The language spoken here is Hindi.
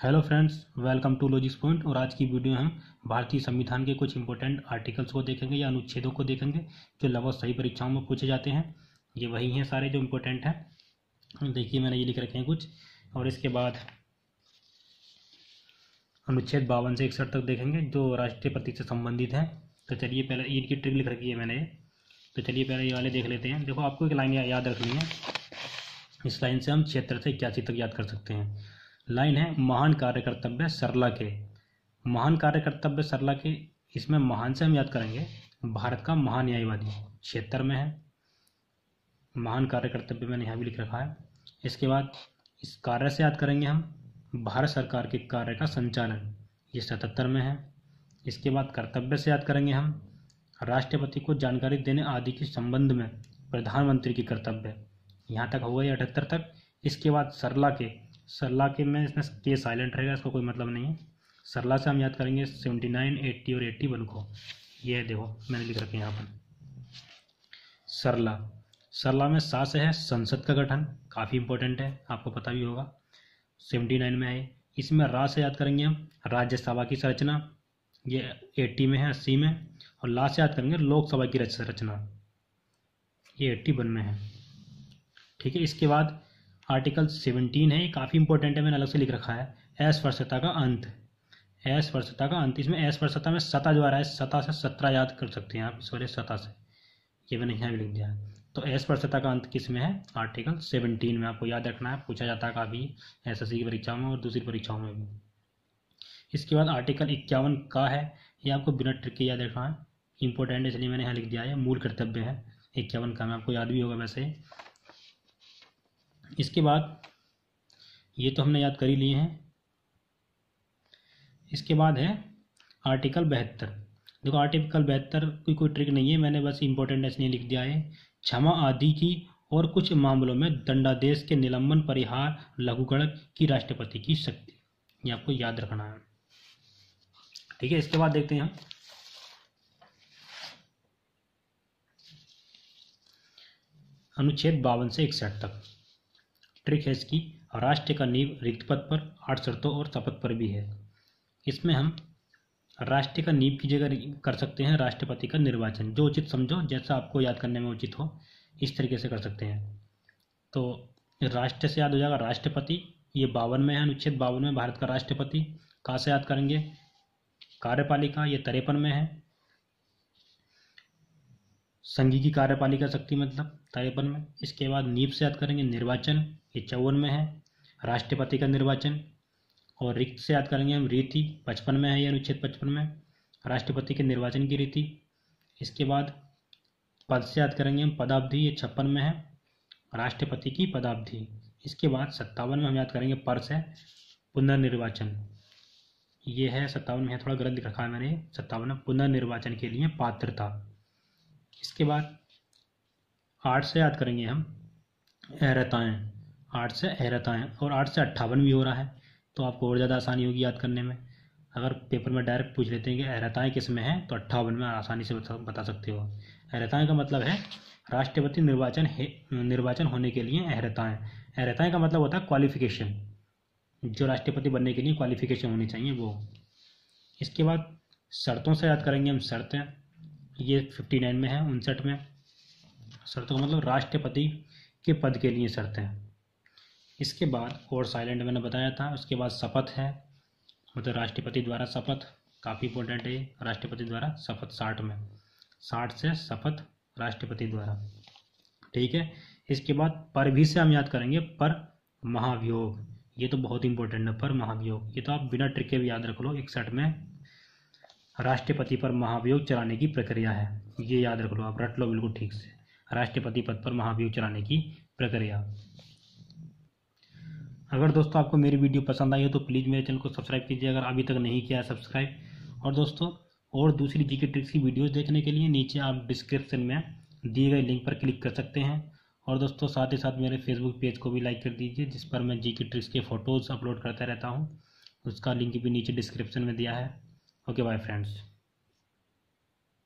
Hello friends, welcome to logics point. और आज की वीडियो में हम भारतीय संविधान के कुछ इंपॉर्टेंट आर्टिकल्स को देखेंगे या अनुच्छेदों को देखेंगे जो लगभग सही परीक्षाओं में पूछे जाते हैं। ये वही हैं सारे जो इम्पोर्टेंट हैं। देखिए मैंने ये लिख रखे हैं कुछ, और इसके बाद अनुच्छेद 52 से 61 तक देखेंगे जो राष्ट्रपति से संबंधित हैं। तो चलिए पहले इनकी ट्रिक लिख रखी है मैंने, तो चलिए पहले ये वाले देख लेते हैं। देखो आपको एक लाइन याद रखनी है, इस लाइन से हम 76 से 81 तक याद कर सकते हैं। लाइन है, महान कार्य कर्तव्य सरला के। महान कार्य कर्तव्य सरला के, इसमें महान से हम याद करेंगे भारत का महान न्यायवादी, 76 में है महान कार्य कर्तव्य, मैंने यहाँ भी लिख रखा है। इसके बाद इस कार्य से याद करेंगे हम भारत सरकार के कार्य का संचालन, ये 77 में है। इसके बाद कर्तव्य से याद करेंगे हम राष्ट्रपति को जानकारी देने आदि के संबंध में प्रधानमंत्री की कर्तव्य, यहाँ तक हो गई 78 तक। इसके बाद सरला के में इसमें के साइलेंट रहेगा, इसका कोई मतलब नहीं है। सरला से हम याद करेंगे 79, 80 और 81 को। ये देखो मैंने लिख रखे हैं यहाँ पर सरला में सा से है संसद का गठन, काफ़ी इंपॉर्टेंट है, आपको पता भी होगा। 79 में है। इसमें रा से याद करेंगे हम राज्यसभा की संरचना, ये 80 में है, 80 में। और ला से याद करेंगे लोकसभा की संरचना, ये 81 में है। ठीक है। इसके बाद आर्टिकल 17 है, ये काफ़ी इंपॉर्टेंट है, मैंने अलग से लिख रखा है, अस्पृश्यता का अंत। अस्पृश्यता का अंत, इसमें अस्पृश्यता में सता जो आ रहा है, सता से 17 याद कर सकते हैं आप, सॉरी सता से, ये मैंने यहाँ भी लिख दिया है। तो अस्पृश्यता का अंत किस में है? आर्टिकल 17 में। आपको याद रखना है, पूछा जाता है काफ़ी एसएससी की परीक्षाओं में और दूसरी परीक्षाओं में भी। इसके बाद आर्टिकल 51 का है, ये आपको बिना ट्रिक के याद रखना है, इंपॉर्टेंट इसलिए मैंने यहाँ लिख दिया है, मूल कर्तव्य है 51 का, में आपको याद भी होगा वैसे। इसके बाद ये तो हमने याद कर ही लिए हैं। इसके बाद है आर्टिकल 72। देखो आर्टिकल 72 की कोई ट्रिक नहीं है, मैंने बस इंपॉर्टेंट इसलिए लिख दिया है, क्षमा आदि की और कुछ मामलों में दंडादेश के निलंबन परिहार लघुकरण की राष्ट्रपति की शक्ति, ये आपको याद रखना है। ठीक है। इसके बाद देखते हैं अनुच्छेद 52 से 61 तक। ट्रिक है इसकी, राष्ट्र का नींव रिक्त पद पर 8 शर्तों और शपथ पर भी है। इसमें हम राष्ट्र का नींव की जगह कर सकते हैं राष्ट्रपति का निर्वाचन, जो उचित समझो, जैसा आपको याद करने में उचित हो, इस तरीके से कर सकते हैं। तो राष्ट्र से याद हो जाएगा राष्ट्रपति, ये 52 में है, अनुच्छेद 52 में भारत का राष्ट्रपति। का से याद करेंगे कार्यपालिका, ये 53 में है। संघीय की कार्यपालिका शक्ति मतलब 53 में। इसके बाद नींव से याद करेंगे निर्वाचन, ये 54 में है, राष्ट्रपति का निर्वाचन। और रिक्त से याद करेंगे हम रीति, 55 में है, ये अनुच्छेद 55 में, राष्ट्रपति के निर्वाचन की रीति। इसके बाद पद से याद करेंगे हम पदावधि, ये 56 में है, राष्ट्रपति की पदावधि। इसके बाद 57 में हम याद करेंगे पर से पुनर्निर्वाचन, ये है 57 में है, थोड़ा गलत लिख रखा है मैंने, 57 में पुनर्निर्वाचन के लिए पात्रता। इसके बाद 8 से याद करेंगे हम अहर्ताएँ, 8 से अहर्ताएँ, और 8 से 58 भी हो रहा है, तो आपको और ज़्यादा आसानी होगी याद करने में। अगर पेपर में डायरेक्ट पूछ लेते हैं कि अहर्ताएँ किस में है, तो 58 में आसानी से बता सकते हो। अहर्ताएँ का मतलब है राष्ट्रपति निर्वाचन होने के लिए अहर्ताएँ। अहर्ताएँ का मतलब होता है क्वालिफिकेशन, जो राष्ट्रपति बनने के लिए क्वालिफिकेशन होनी चाहिए वो। इसके बाद शर्तों से याद करेंगे हम शर्तें, ये 59 में है, 59 में। शर्तों का मतलब राष्ट्रपति के पद के लिए शर्तें। इसके बाद और साइलेंट मैंने बताया था। उसके बाद शपथ है, मतलब राष्ट्रपति द्वारा शपथ, काफ़ी इंपॉर्टेंट है, राष्ट्रपति द्वारा शपथ 60 में, 60 से शपथ राष्ट्रपति द्वारा। ठीक है। इसके बाद पर भी से हम याद करेंगे पर महाभियोग, ये तो बहुत इंपॉर्टेंट है, पर महाभियोग, ये तो आप बिना ट्रिक के भी याद रख लो। 61 में राष्ट्रपति पर महाभियोग चलाने की प्रक्रिया है, ये याद रख लो, आप रट लो बिल्कुल ठीक से, राष्ट्रपति पद पर महाभियोग चलाने की प्रक्रिया। अगर दोस्तों आपको मेरी वीडियो पसंद आई हो तो प्लीज़ मेरे चैनल को सब्सक्राइब कीजिए, अगर अभी तक नहीं किया है सब्सक्राइब। और दोस्तों और दूसरी जीके ट्रिक्स की वीडियोस देखने के लिए नीचे आप डिस्क्रिप्शन में दिए गए लिंक पर क्लिक कर सकते हैं। और दोस्तों साथ ही साथ मेरे फेसबुक पेज को भी लाइक कर दीजिए, जिस पर मैं जीके ट्रिक्स के फ़ोटोज़ अपलोड करता रहता हूँ, उसका लिंक भी नीचे डिस्क्रिप्शन में दिया है। Okay bye friends.